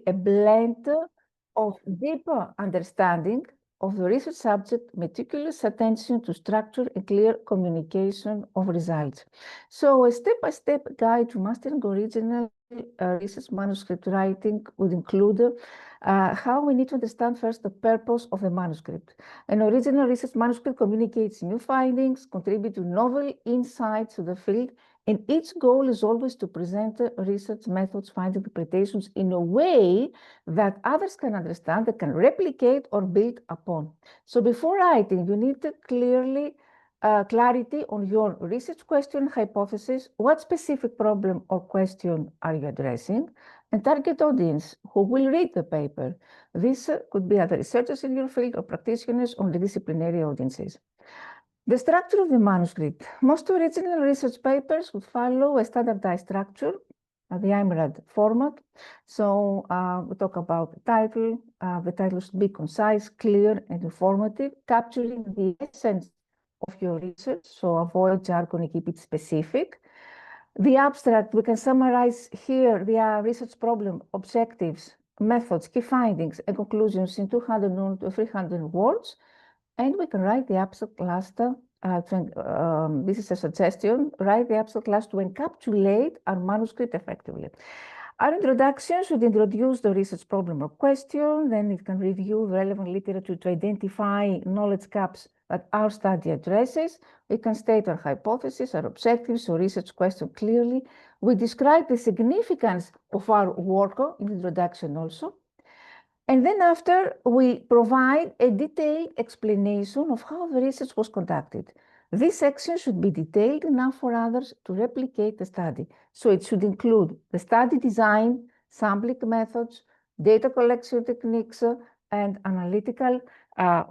a blend of deeper understanding of the research subject, meticulous attention to structure and clear communication of results. So a step-by-step guide to mastering original research manuscript writing would include how we need to understand first the purpose of the manuscript. An original research manuscript communicates new findings, contributes to novel insights to the field, and each goal is always to present research methods, finding interpretations in a way that others can understand, that can replicate or build upon. So before writing, you need clarity on your research question, hypothesis, what specific problem or question are you addressing, and target audience who will read the paper. This could be other researchers in your field or practitioners or disciplinary audiences. The structure of the manuscript. Most original research papers would follow a standardized structure, the IMRAD format. So we talk about the title. The title should be concise, clear, and informative, capturing the essence of your research. So avoid jargon and keep it specific. The abstract, we can summarize here the research problem, objectives, methods, key findings, and conclusions in 200 to 300 words. And we can write the abstract last, this is a suggestion, write the abstract last to encapsulate our manuscript effectively. Our introduction should introduce the research problem or question, then it can review the relevant literature to identify knowledge gaps that our study addresses. We can state our hypothesis, our objectives, or research question clearly. We describe the significance of our work in the introduction also. And then after, we provide a detailed explanation of how the research was conducted. This section should be detailed enough for others to replicate the study. So it should include the study design, sampling methods, data collection techniques, and analytical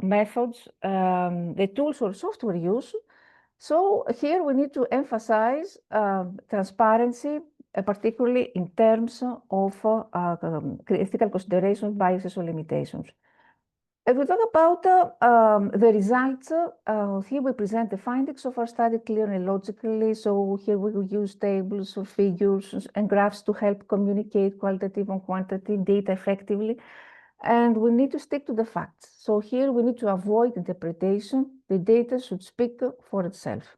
methods, the tools or software use. So here we need to emphasize transparency, particularly in terms of ethical considerations, biases, or limitations. If we talk about the results, here we present the findings of our study clearly and logically. So here we will use tables or figures and graphs to help communicate qualitative and quantitative data effectively. And we need to stick to the facts. So here we need to avoid interpretation. The data should speak for itself.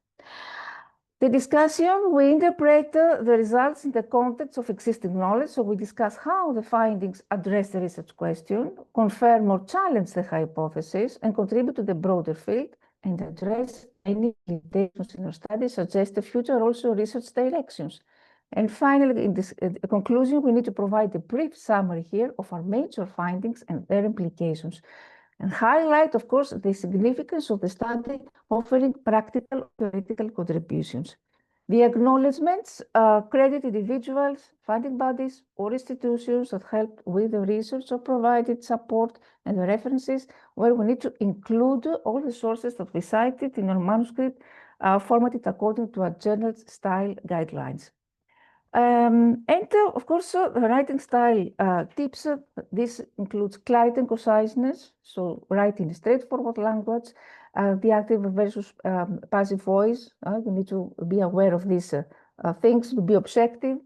The discussion, we interpret the results in the context of existing knowledge. So we discuss how the findings address the research question, confirm or challenge the hypothesis, and contribute to the broader field, and address any limitations in our study, suggest the future also research directions. And finally, in this conclusion, we need to provide a brief summary here of our major findings and their implications, and highlight, of course, the significance of the study offering practical theoretical contributions. The acknowledgements credit individuals, funding bodies, or institutions that helped with the research or provided support, and the references where we need to include all the sources that we cited in our manuscript, formatted according to our journal style guidelines. Of course, the writing style tips, this includes clarity and conciseness, so writing in straightforward language, the active versus passive voice, you need to be aware of these things, to be objective.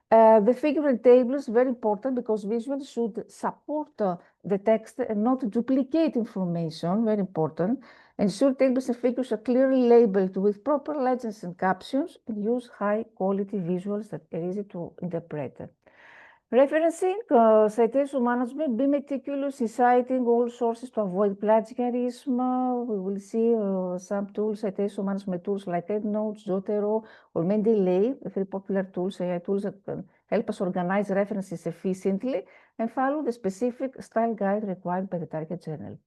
The figure and tables, very important because visuals should support the text and not duplicate information, very important. Ensure tables and figures are clearly labeled with proper legends and captions, and use high-quality visuals that are easy to interpret. Referencing, citation management, be meticulous in citing all sources to avoid plagiarism. We will see some tools, citation management tools like EndNotes, Zotero, or Mendeley, very popular tools, AI tools that can help us organize references efficiently and follow the specific style guide required by the target journal.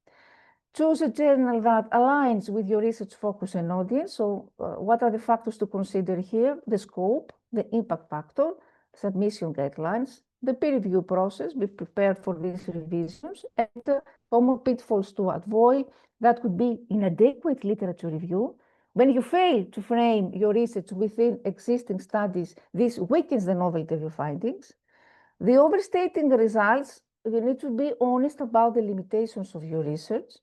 Choose a journal that aligns with your research focus and audience. So what are the factors to consider here? The scope, the impact factor, submission guidelines, the peer review process, be prepared for these revisions, and common pitfalls to avoid. That could be inadequate literature review. When you fail to frame your research within existing studies, this weakens the novelty of your findings. The overstating the results, you need to be honest about the limitations of your research,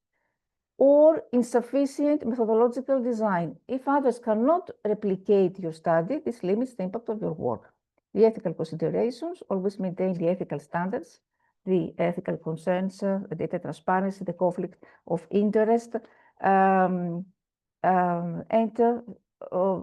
or insufficient methodological design. If others cannot replicate your study, this limits the impact of your work. The ethical considerations, always maintain the ethical standards the ethical concerns, the data transparency, the conflict of interest, and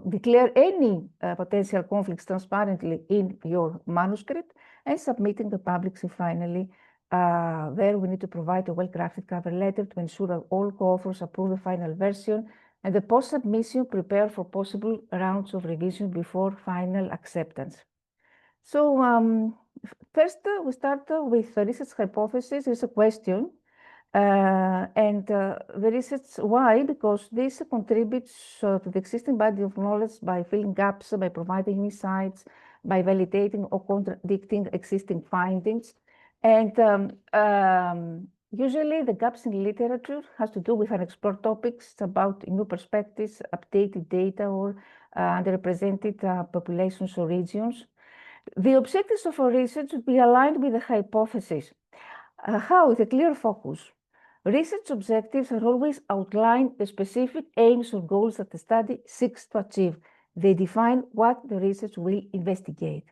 declare any potential conflicts transparently in your manuscript and submitting the publication finally. There we need to provide a well-crafted cover letter to ensure that all co-authors approve the final version, and the post-submission prepare for possible rounds of revision before final acceptance. So first, we start with the research hypothesis. There's a question. And the research, why? Because this contributes to the existing body of knowledge by filling gaps, by providing insights, by validating or contradicting existing findings. And usually the gaps in literature has to do with unexplored topics about new perspectives, updated data, or underrepresented populations or regions. The objectives of our research should be aligned with the hypothesis. How? With a clear focus. Research objectives are always outlined the specific aims or goals that the study seeks to achieve. They define what the research will investigate.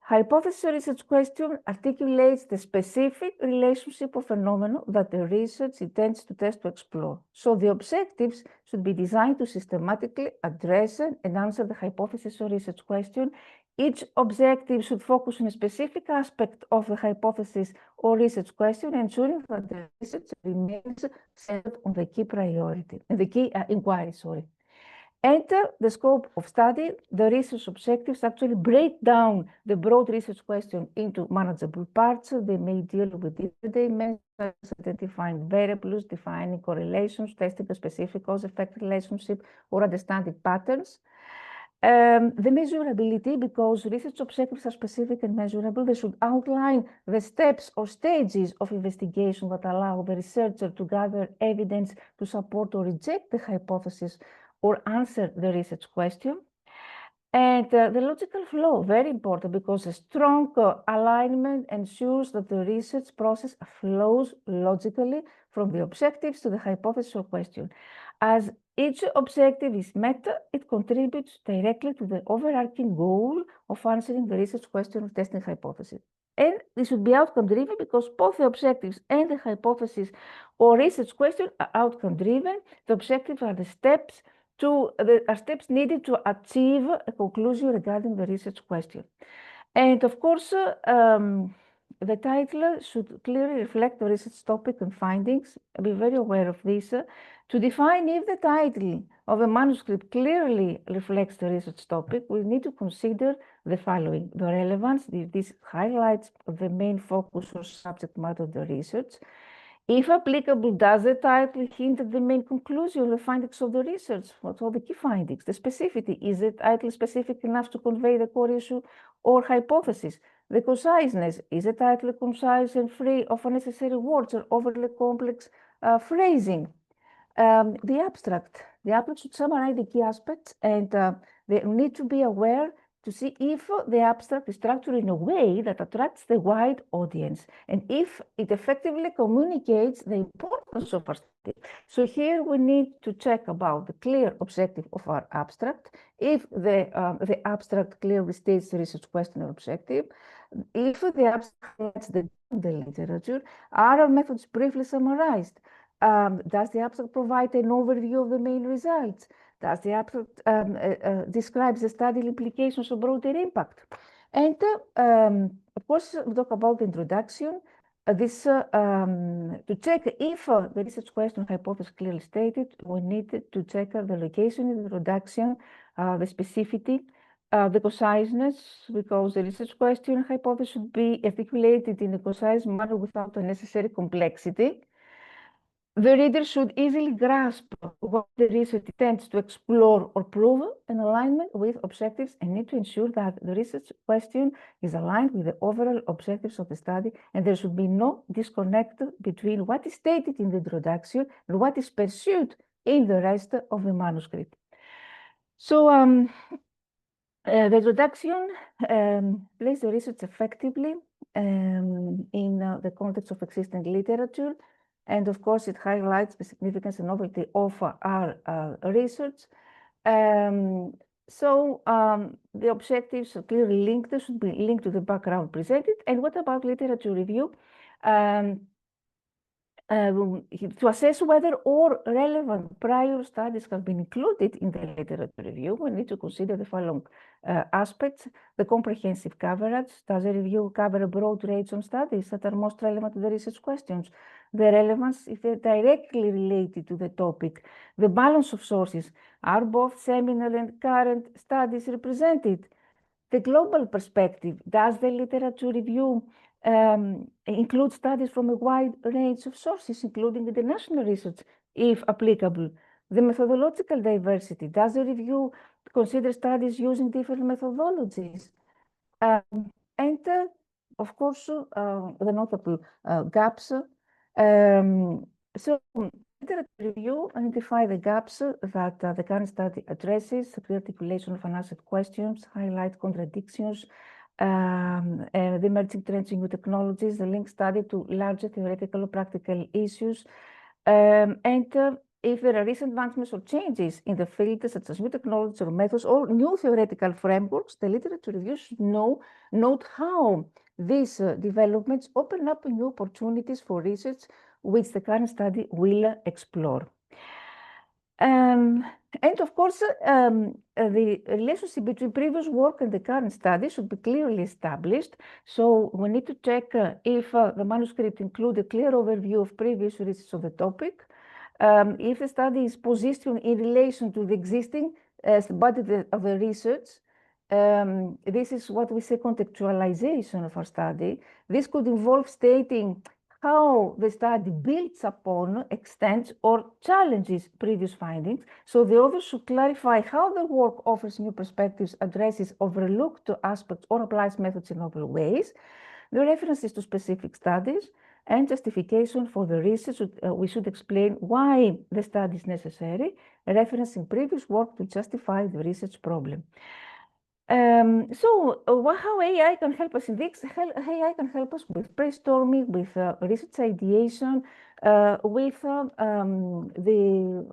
Hypothesis research question articulates the specific relationship of phenomena that the research intends to test to explore. So the objectives should be designed to systematically address and answer the hypothesis or research question. Each objective should focus on a specific aspect of the hypothesis or research question, ensuring that the research remains centered on the key priority, the key inquiry, And the scope of study, the research objectives actually break down the broad research question into manageable parts. They may deal with different dimensions, identifying variables, defining correlations, testing a specific cause-effect relationship, or understanding patterns. The measurability, because research objectives are specific and measurable, they should outline the steps or stages of investigation that allow the researcher to gather evidence to support or reject the hypothesis or answer the research question. And the logical flow, very important, because a strong alignment ensures that the research process flows logically from the objectives to the hypothesis or question. As each objective is met, it contributes directly to the overarching goal of answering the research question or testing hypothesis. And this should be outcome-driven because both the objectives and the hypothesis or research question are outcome-driven. The objectives are the steps needed to achieve a conclusion regarding the research question. And of course, the title should clearly reflect the research topic and findings. Be very aware of this. To define if the title of a manuscript clearly reflects the research topic, we need to consider the following: the relevance, this highlights the main focus or subject matter of the research. If applicable, does the title hint at the main conclusion, the findings of the research? What are the key findings? The specificity, is the title specific enough to convey the core issue or hypothesis? The conciseness, is the title concise and free of unnecessary words or overly complex phrasing? The abstract should summarize the key aspects, and they need to be aware to see if the abstract is structured in a way that attracts the wide audience and if it effectively communicates the importance of our study. So here we need to check about the clear objective of our abstract, if the abstract clearly states the research question or objective, if the abstract highlights the literature, are our methods briefly summarized? Does the abstract provide an overview of the main results? Does the abstract describe the study implications of broader impact? And of course, we talk about the introduction. To check if the research question hypothesis clearly stated, we need to check the location in the introduction, the specificity, the conciseness, because the research question hypothesis should be articulated in a concise manner without unnecessary complexity. The reader should easily grasp what the research intends to explore or prove in alignment with objectives, and need to ensure that the research question is aligned with the overall objectives of the study, and there should be no disconnect between what is stated in the introduction and what is pursued in the rest of the manuscript. So the introduction places the research effectively in the context of existing literature. And of course, it highlights the significance and novelty of our research. So the objectives are clearly linked. They should be linked to the background presented. And what about literature review? To assess whether all relevant prior studies have been included in the literature review, we need to consider the following aspects: the comprehensive coverage. Does the review cover a broad range of studies that are most relevant to the research questions? The relevance, if they're directly related to the topic. The balance of sources. Are both seminal and current studies represented? The global perspective. Does the literature review include studies from a wide range of sources, including international research, if applicable? The methodological diversity. Does the review consider studies using different methodologies? And of course, the notable gaps. So literature review identify the gaps that the current study addresses, the articulation of unanswered questions, highlight contradictions, the emerging trends in new technologies, the link study to larger theoretical or practical issues, and if there are recent advancements or changes in the field, such as new technologies or methods or new theoretical frameworks, the literature review should note how these developments open up new opportunities for research, which the current study will explore. And of course, the relationship between previous work and the current study should be clearly established. So we need to check if the manuscript includes a clear overview of previous research of the topic, if the study is positioned in relation to the existing body of the research. This is what we say contextualization of our study. This could involve stating how the study builds upon, extends, or challenges previous findings. So the author should clarify how the work offers new perspectives, addresses overlooked aspects, or applies methods in novel ways. The references to specific studies and justification for the research. We should explain why the study is necessary, referencing previous work to justify the research problem. How AI can help us in this? AI can help us with brainstorming, with research ideation, with the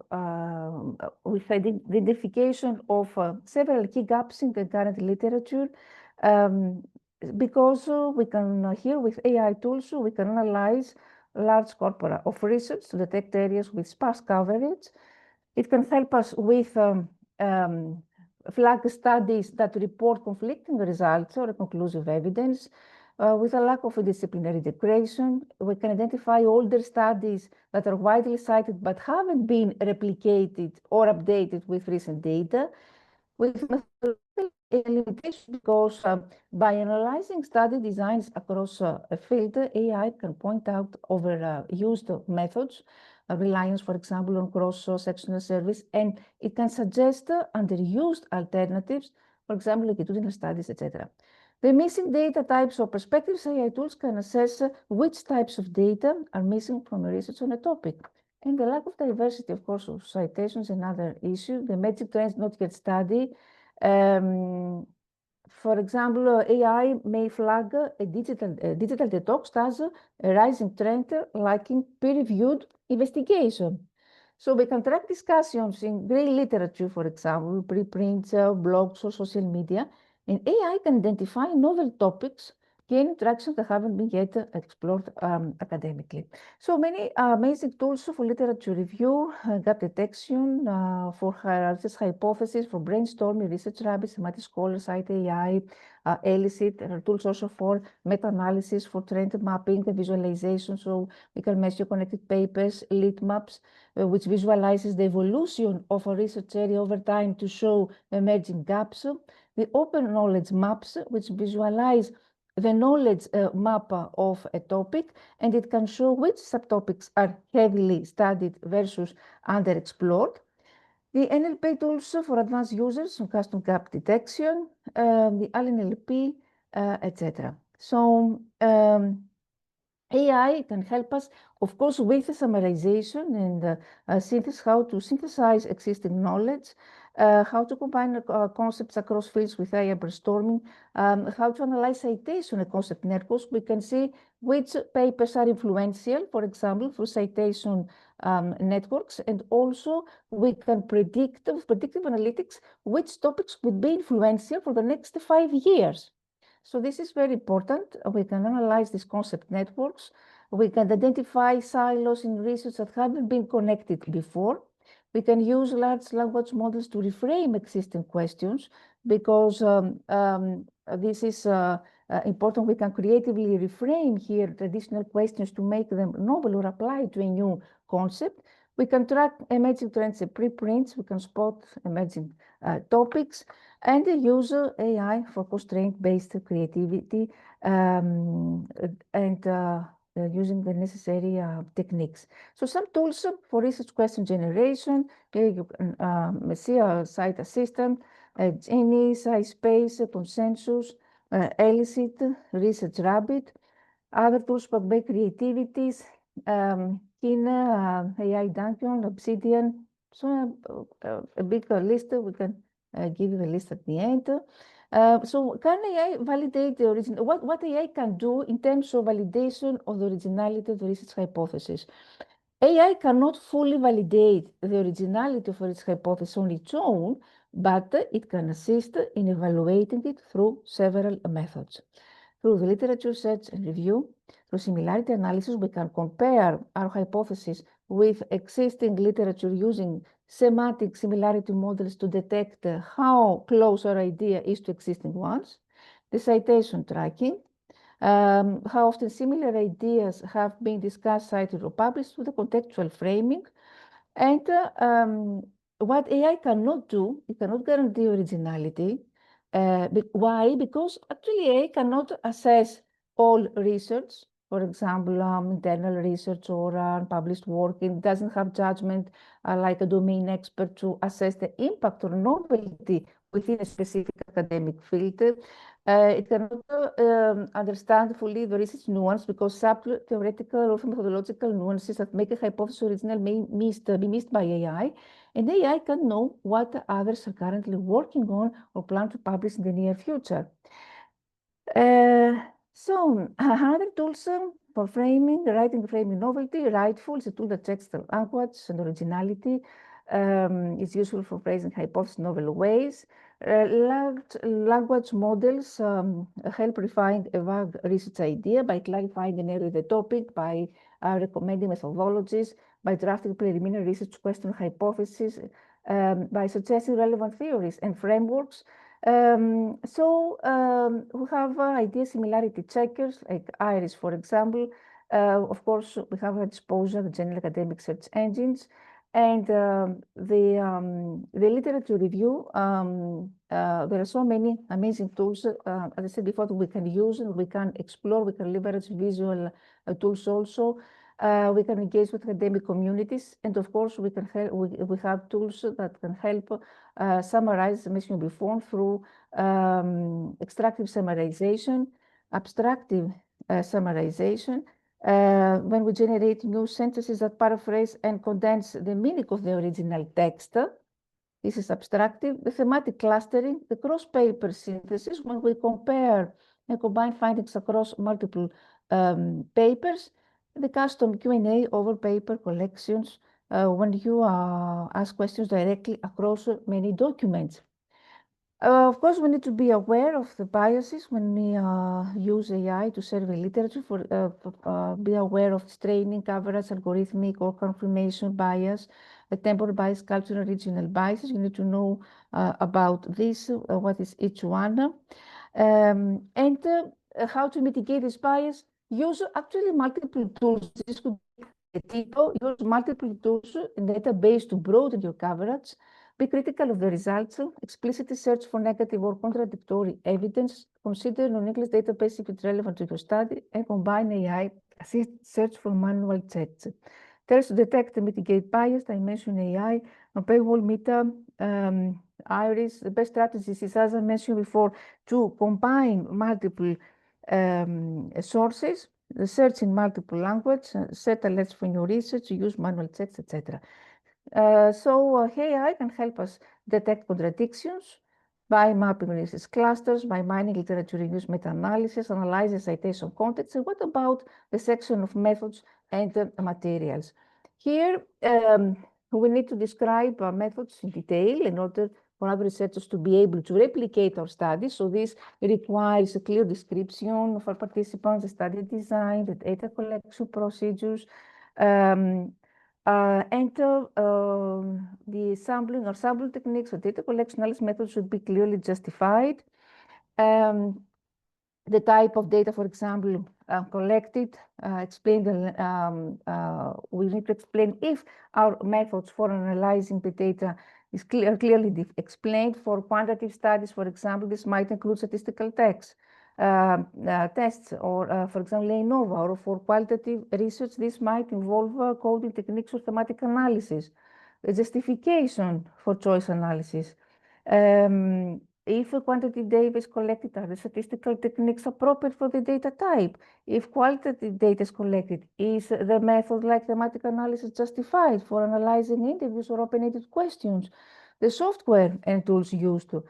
identification of several key gaps in the current literature. Because we can, here with AI tools, we can analyze large corpora of research to detect areas with sparse coverage. It can help us with flag studies that report conflicting results or conclusive evidence. With a lack of a disciplinary integration, we can identify older studies that are widely cited but haven't been replicated or updated with recent data. With methodological limitation, because by analyzing study designs across a field, AI can point out overused methods, reliance, for example, on cross-sectional service, and it can suggest underused alternatives, for example, longitudinal studies, etc. The missing data types or perspectives, AI tools can assess which types of data are missing from research on a topic. And the lack of diversity, of course, of citations, another issue. The emerging trends not yet studied. For example, AI may flag a digital detox as a rising trend, lacking peer-reviewed investigation. So we can track discussions in grey literature, for example, preprints, blogs, or social media, and AI can identify novel topics, gain interactions that haven't been yet explored academically. So many amazing tools for literature review, gap detection, for research hypothesis, for brainstorming, research rabbits, semantic scholars, Cite AI, Elicit. There are tools also for meta-analysis, for trend mapping, the visualization. So we can measure connected papers, lead maps, which visualizes the evolution of a research area over time to show emerging gaps. The open knowledge maps, which visualize the knowledge map of a topic, and it can show which subtopics are heavily studied versus underexplored. The NLP tools for advanced users on custom gap detection, the LNLP, etc. So AI can help us, of course, with the summarization and synthesis, how to synthesize existing knowledge, how to combine concepts across fields with AI brainstorming, how to analyze citation and concept networks. We can see which papers are influential, for example, through citation networks, and also we can predict with predictive analytics which topics would be influential for the next 5 years. So this is very important. We can analyze these concept networks. We can identify silos in research that haven't been connected before. We can use large language models to reframe existing questions because this is important. We can creatively reframe here traditional questions to make them novel or apply to a new concept. We can track emerging trends and preprints. We can spot emerging topics and use AI for constraint-based creativity and using the necessary techniques. So some tools for research question generation. Here you can see a site assistant, Genie, SciSpace, Consensus, Elicit, Research Rabbit. Other tools for big creativities, Kine, AI Dungeon, Obsidian. So a big list. We can give you the list at the end. So can AI validate the origin? What AI can do in terms of validation of the originality of the research hypothesis? AI cannot fully validate the originality of its hypothesis on its own, but it can assist in evaluating it through several methods. Through the literature search and review, through similarity analysis, we can compare our hypothesis with existing literature using semantic similarity models to detect how close our idea is to existing ones. The citation tracking, how often similar ideas have been discussed, cited, or published, with the contextual framing. And what AI cannot do, it cannot guarantee originality. Why? Because actually AI cannot assess all research, for example, internal research or unpublished work. It doesn't have judgment like a domain expert to assess the impact or novelty within a specific academic field. It cannot understand fully the research nuance because subtle theoretical or methodological nuances that make a hypothesis original may be missed by AI. And AI can know what others are currently working on or plan to publish in the near future. So another tools for framing, writing, framing novelty. Rightful is a tool that checks the language and originality. It's useful for phrasing hypotheses in novel ways. Large language models help refine a vague research idea by clarifying and narrowing the topic, by recommending methodologies, by drafting preliminary research question hypotheses, by suggesting relevant theories and frameworks. We have idea similarity checkers like IRIS, for example. Of course, we have at disposal the general academic search engines. And the literature review, there are so many amazing tools, as I said before, that we can use and we can explore, we can leverage visual tools also. We can engage with academic communities, and of course, we can help. We have tools that can help summarize, as mentioned before, through extractive summarization, abstractive summarization. When we generate new sentences that paraphrase and condense the meaning of the original text. This is abstractive. The thematic clustering, the cross-paper synthesis, when we compare and combine findings across multiple papers. The custom Q&A over paper collections, when you ask questions directly across many documents. Of course, we need to be aware of the biases when we use AI to survey literature, be aware of training, coverage, algorithmic or confirmation bias, temporal bias, cultural and regional biases. You need to know about this, what is each one, and how to mitigate this bias. Use actually multiple tools. This could be use multiple tools in the database to broaden your coverage. Be critical of the results, explicitly search for negative or contradictory evidence, consider non-English database if it's relevant to your study, and combine AI assist search for manual checks. Tools to detect and mitigate bias, dimension AI, paywall, meta, IRIS. The best strategies is, as I mentioned before, to combine multiple sources, search in multiple languages, set alerts for your research, use manual checks, etc. AI can help us detect contradictions by mapping research clusters, by mining literature reviews, meta-analysis, analyzing citation context. And what about the section of methods and materials? Here, we need to describe methods in detail in order for other researchers to be able to replicate our studies. So this requires a clear description of our participants, the study design, the data collection procedures, and the sampling or sample techniques or data collection analysis methods should be clearly justified. The type of data, for example, collected, we need to explain if our methods for analyzing the data is clearly explained. For quantitative studies, for example, this might include statistical tests, or for example, ANOVA, or for qualitative research, this might involve coding techniques or thematic analysis, the justification for choice analysis. If a quantitative data is collected, are the statistical techniques appropriate for the data type? If qualitative data is collected, is the method like thematic analysis justified for analyzing interviews or open-ended questions? The software and tools used to,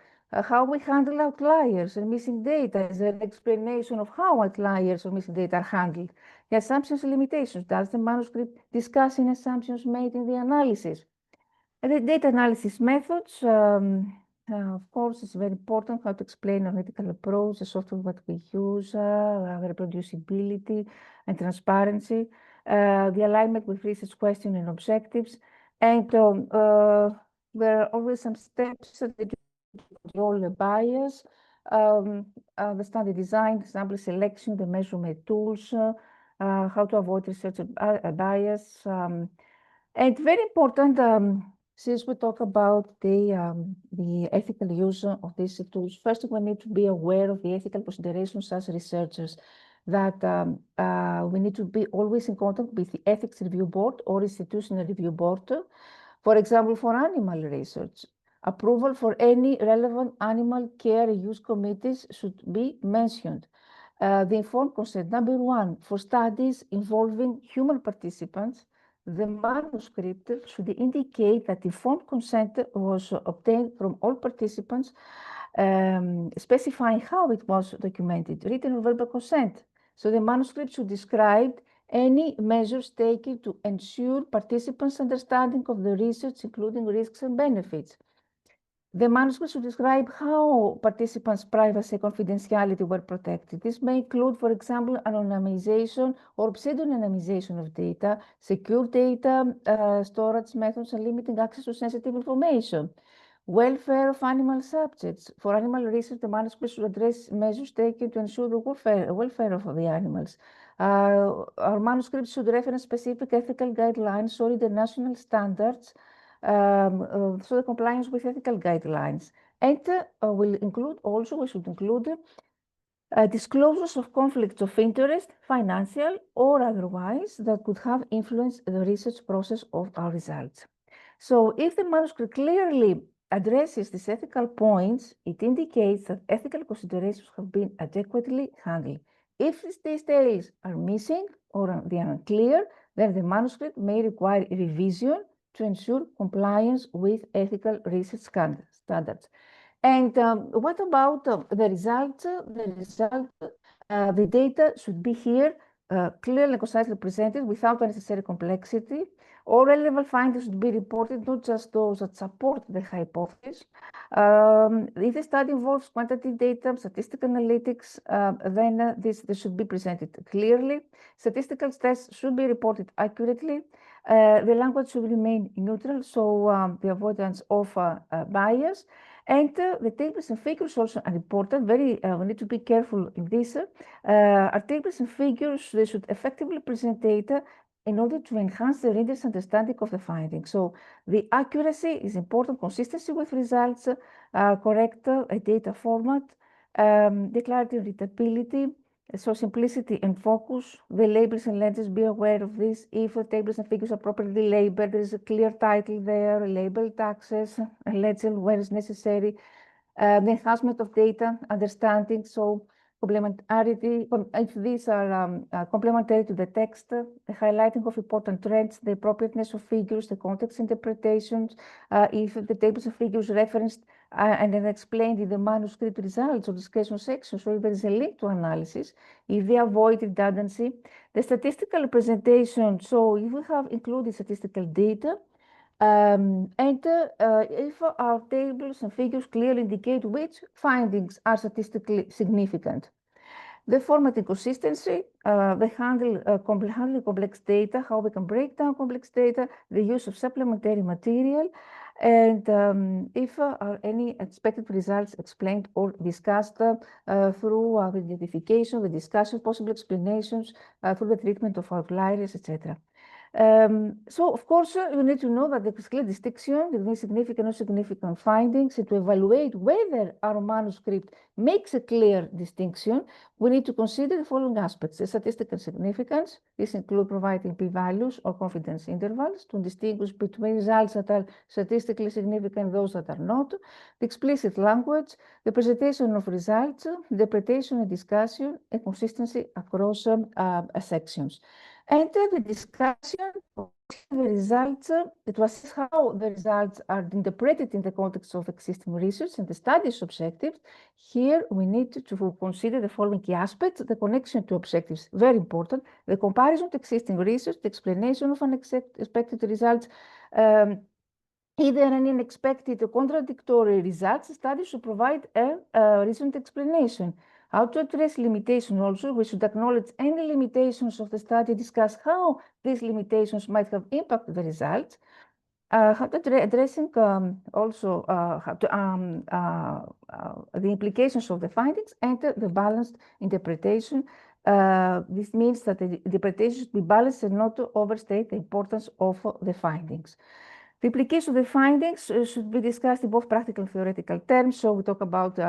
how we handle outliers and missing data, is there an explanation of how outliers or missing data are handled? The assumptions and limitations, does the manuscript discuss any assumptions made in the analysis? And the data analysis methods, of course, it's very important how to explain analytical approach, the software what we use, reproducibility and transparency, the alignment with research questions and objectives. And there are always some steps that control the bias, the study design, sample selection, the measurement tools, how to avoid research bias. And very important, since we talk about the ethical use of these tools, first we need to be aware of the ethical considerations as researchers, that we need to be always in contact with the ethics review board or institutional review board. For example, for animal research, approval for any relevant animal care use committees should be mentioned. The informed consent, number one, for studies involving human participants, the manuscript should indicate that informed consent was obtained from all participants, specifying how it was documented, written or verbal consent. So the manuscript should describe any measures taken to ensure participants' understanding of the research, including risks and benefits. The manuscript should describe how participants' privacy and confidentiality were protected. This may include, for example, anonymization or pseudonymization of data, secure data storage methods, and limiting access to sensitive information. Welfare of animal subjects. For animal research, the manuscript should address measures taken to ensure the welfare of the animals. Our manuscript should reference specific ethical guidelines or international standards, so the compliance with ethical guidelines. And we should include disclosures of conflicts of interest, financial or otherwise, that could have influenced the research process of our results. So if the manuscript clearly addresses these ethical points, it indicates that ethical considerations have been adequately handled. If these details are missing or they are unclear, then the manuscript may require revision to ensure compliance with ethical research standards. And what about the results? The data should be here clearly and concisely presented without unnecessary complexity. All relevant findings should be reported, not just those that support the hypothesis. If the study involves quantitative data, statistical analytics, then this should be presented clearly. Statistical tests should be reported accurately. The language should remain neutral, so the avoidance of bias. And the tables and figures also are important. We need to be careful in this. Our tables and figures, they should effectively present data in order to enhance the reader's understanding of the findings. So the accuracy is important, consistency with results, correct data format, the clarity and readability, so simplicity and focus. The labels and legends, be aware of this. If the tables and figures are properly labeled, there is a clear title there, labeled access, a legend where is necessary, the enhancement of data understanding, so complementarity, if these are complementary to the text, the highlighting of important trends, the appropriateness of figures, the context interpretations, if the tables and figures referenced and then explained in the manuscript results or discussion section, so if there is a link to analysis, if they avoid redundancy, the statistical representation, so if we have included statistical data, If our tables and figures clearly indicate which findings are statistically significant. The format inconsistency, the handling complex data, how we can break down complex data, the use of supplementary material, and if any expected results explained or discussed through the identification, the discussion, possible explanations, through the treatment of outliers, etc. So, of course, you need to know that there is clear distinction between significant or significant findings, and to evaluate whether our manuscript makes a clear distinction, we need to consider the following aspects: the statistical significance. This includes providing p-values or confidence intervals to distinguish between results that are statistically significant and those that are not, the explicit language, the presentation of results, interpretation and discussion, and consistency across sections. And the discussion of the results, it was how the results are interpreted in the context of existing research and the study's objectives. Here we need to consider the following key aspects: the connection to objectives, very important, the comparison to existing research, the explanation of unexpected results, either any unexpected or contradictory results. The study should provide a reasoned explanation. How to address limitations also, we should acknowledge any limitations of the study, discuss how these limitations might have impacted the results, how to addressing also how to, the implications of the findings, and the balanced interpretation. This means that the interpretation should be balanced and not to overstate the importance of the findings. The implications of the findings should be discussed in both practical and theoretical terms. So we talk about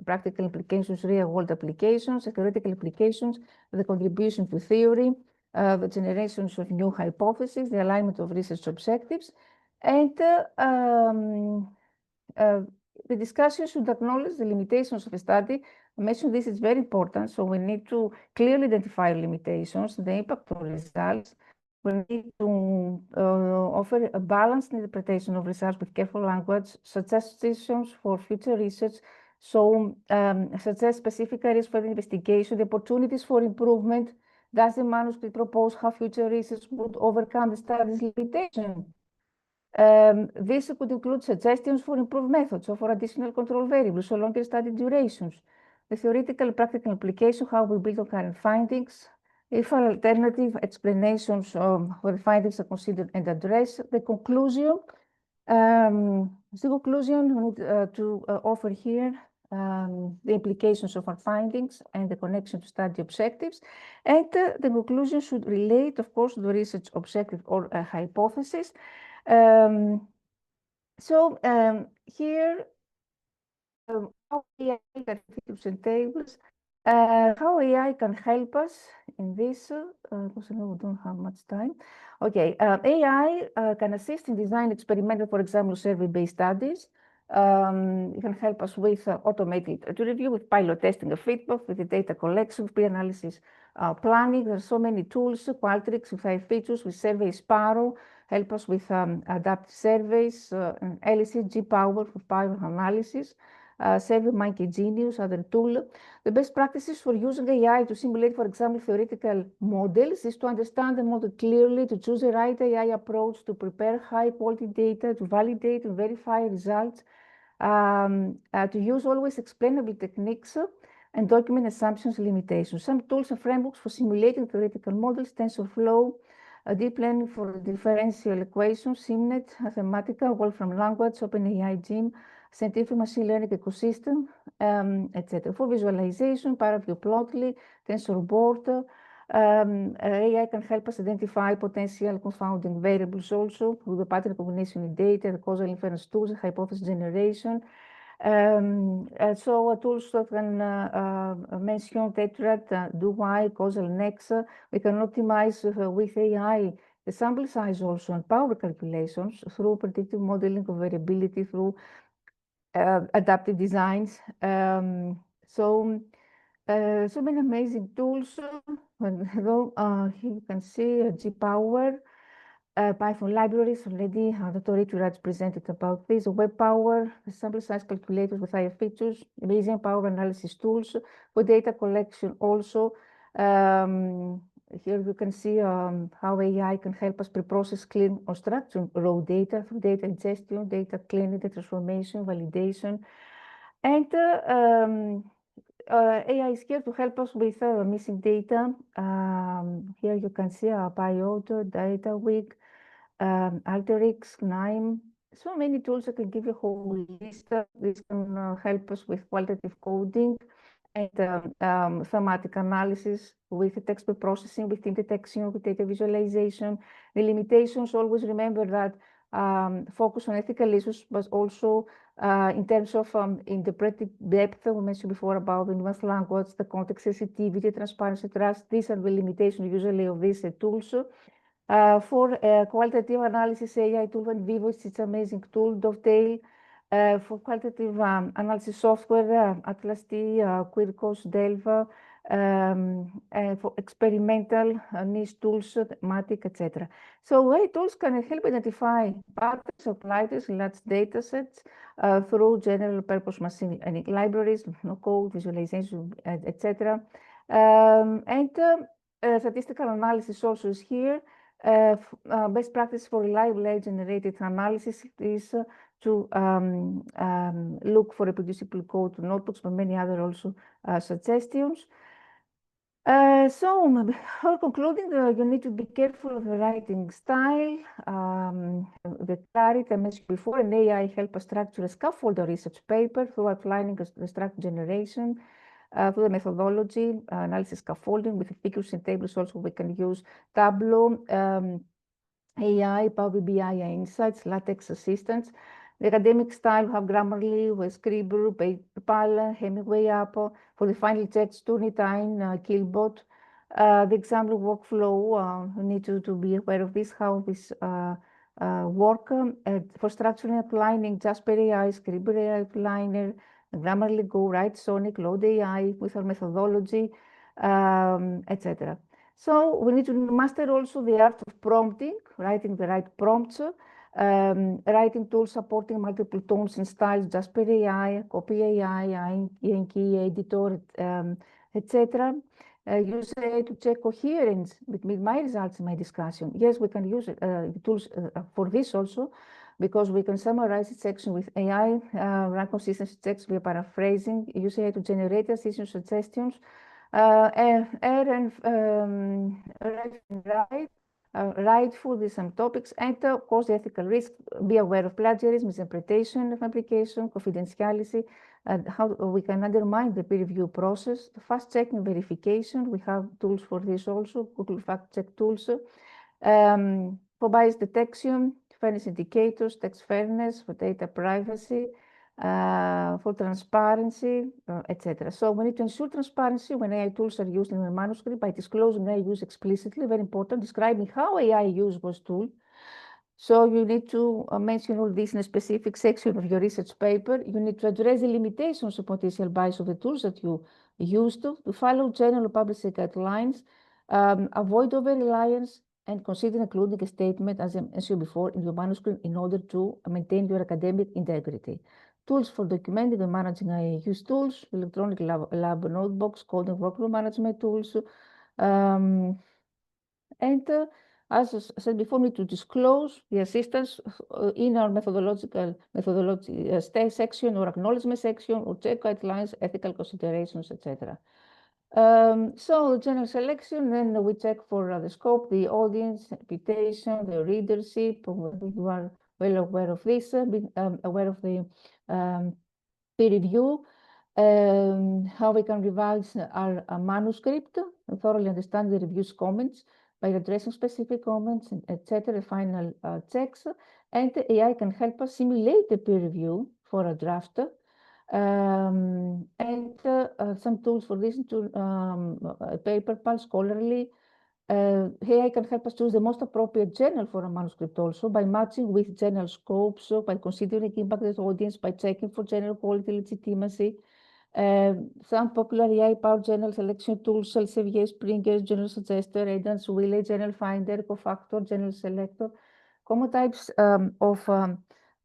practical implications, real-world applications, theoretical implications, the contribution to theory, the generations of new hypotheses, the alignment of research objectives, and the discussion should acknowledge the limitations of a study. I mentioned this is very important, so we need to clearly identify limitations, the impact on results. We need to offer a balanced interpretation of results with careful language, suggestions for future research, so suggest specific areas for the investigation, the opportunities for improvement. Does the manuscript propose how future research would overcome the study's limitation? This could include suggestions for improved methods or for additional control variables or longer study durations. The theoretical and practical implication, how we build on current findings, if alternative explanations for the findings are considered and addressed. The conclusion, we need to offer here the implications of our findings and the connection to study objectives. And the conclusion should relate, of course, to the research objective or a hypothesis. Here, how AI can figures and tables, how AI can help us in this, because I know we don't have much time. Okay, AI can assist in design experimental, for example, survey-based studies. It can help us with automated to review, with pilot testing of feedback, with the data collection, pre-analysis planning. There are so many tools, Qualtrics with 5 features, with Survey Sparrow, help us with adaptive surveys, and LSE Power for power analysis, Survey Monkey Genius, other tool. The best practices for using AI to simulate, for example, theoretical models is to understand the model clearly, to choose the right AI approach, to prepare high-quality data, to validate and verify results, to use always explainable techniques, and document assumptions and limitations. Some tools and frameworks for simulating theoretical models: TensorFlow, deep learning for differential equations, SimNet, Mathematica, Wolfram Language, OpenAI Gym, scientific machine learning ecosystem, etc. For visualization, ParaView Plotly, TensorBoard. AI can help us identify potential confounding variables also through the pattern recognition in data, the causal inference tools, hypothesis generation. So tools that can mention tetrad, do-why, causal nexus. We can optimize with AI the sample size also and power calculations through predictive modeling of variability, through adaptive designs. So many amazing tools. Here you can see GPower, Python libraries already. The tutorials presented about this. WebPower, the sample size calculators with higher features, amazing power analysis tools for data collection also. here you can see how AI can help us pre-process, clean, or structure raw data through data ingestion, data cleaning, data transformation, validation. And AI is here to help us with missing data. Here you can see our Biota, Data Week, Alteryx, KNIME. So many tools. I can give you a whole list. This can help us with qualitative coding and thematic analysis with text processing, with theme detection, with data visualization. The limitations, always remember that focus on ethical issues, but also in terms of interpretive depth, we mentioned before about the nuanced language, the context sensitivity, transparency, trust. These are the limitations usually of these tools. For qualitative analysis, AI tool and Vivo is its amazing tool. Dovetail for qualitative analysis software, Atlas T, Quirkos, Delva, for experimental niche tools, Matic, etc. So AI tools can help identify patterns of libraries in large data sets through general purpose machine learning libraries, no code, visualization, etc. Statistical analysis also is here. Best practice for reliable AI-generated analysis is to look for reproducible code to notebooks, but many other also suggestions. So before concluding, you need to be careful of the writing style, the clarity I mentioned before. An AI help us structure a scaffold or research paper through outlining the structure generation, through the methodology, analysis scaffolding with figures and tables. Also, we can use Tableau, AI, Power BI Insights, LaTeX Assistants. The academic style, we have Grammarly, with Scribble, PayPal, Hemingway app. For the final text, Turnitin, Killbot. The example workflow, you need to be aware of this, how this work. For structuring and outlining, Jasper AI, Scribble AI Outliner, Grammarly Go, Write Sonic, Load AI with our methodology, etc. So we need to master also the art of prompting, writing the right prompts, writing tools supporting multiple tones and styles, Jasper AI, Copy AI, Yankee Editor, etc. Use AI to check coherence between my results and my discussion. Yes, we can use tools for this also, because we can summarize each section with AI, run consistency checks via paraphrasing, use AI to generate decision suggestions, write for some topics, and of course the ethical risk. Be aware of plagiarism, misinterpretation of application, confidentiality, and how we can undermine the peer review process. The fast checking verification, we have tools for this also, Google fact check tools. For bias detection, fairness indicators, text fairness, for data privacy, for transparency, etc. So we need to ensure transparency when AI tools are used in a manuscript by disclosing AI use explicitly, very important, describing how AI use was tool. So you need to mention all this in a specific section of your research paper. You need to address the limitations of potential bias of the tools that you use to follow general publishing guidelines, avoid over-reliance, and consider including a statement, as I mentioned before, in your manuscript in order to maintain your academic integrity. Tools for documenting and managing AI use tools, electronic lab notebooks, coding workflow management tools, as I said before, we need to disclose the assistance in our methodology section or acknowledgement section, or check guidelines, ethical considerations, etc. So general selection, then we check for the scope, the audience, reputation, the readership. You are well aware of this, aware of the peer review, how we can revise our manuscript, and thoroughly understand the review's comments by addressing specific comments, etc., final checks. And AI can help us simulate the peer review for a draft. Some tools for this, PaperPal, Scholarly. AI can help us choose the most appropriate journal for a manuscript also by matching with journal scopes, by considering impacted audience, by checking for journal quality legitimacy. Some popular AI-powered journal selection tools, Elsevier, Springer, Journal Suggester, Edens, Wiley, Journal Finder, Cofactor, Journal Selector. Common types of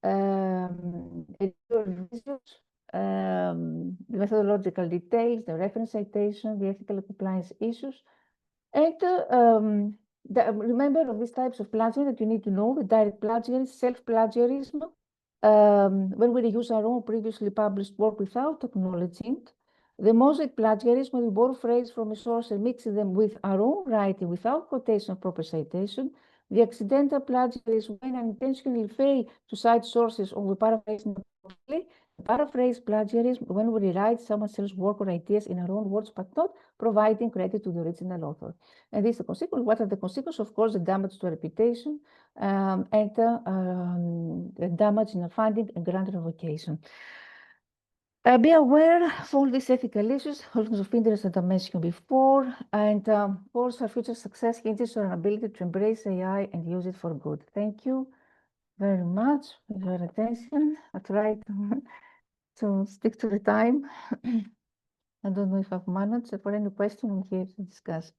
editorial reviews, the methodological details, the reference citation, the ethical compliance issues. And remember of these types of plagiarism that you need to know: the direct plagiarism, self-plagiarism, when we reuse our own previously published work without acknowledging; the mosaic plagiarism, when we borrow phrases from a source and mix them with our own writing without quotation or proper citation; the accidental plagiarism, when unintentionally fail to cite sources or we paraphrase inappropriately; paraphrase plagiarism, when we rewrite someone else's work or ideas in our own words but not providing credit to the original author. And this is the consequence. What are the consequences? Of course, the damage to reputation and the damage in funding and grant revocation. Be aware of all these ethical issues, conflicts of interest that I mentioned before, and of course, our future success hinges on our ability to embrace AI and use it for good. Thank you very much for your attention. I tried to stick to the time. I don't know if I've managed. For any question, I'm here to discuss.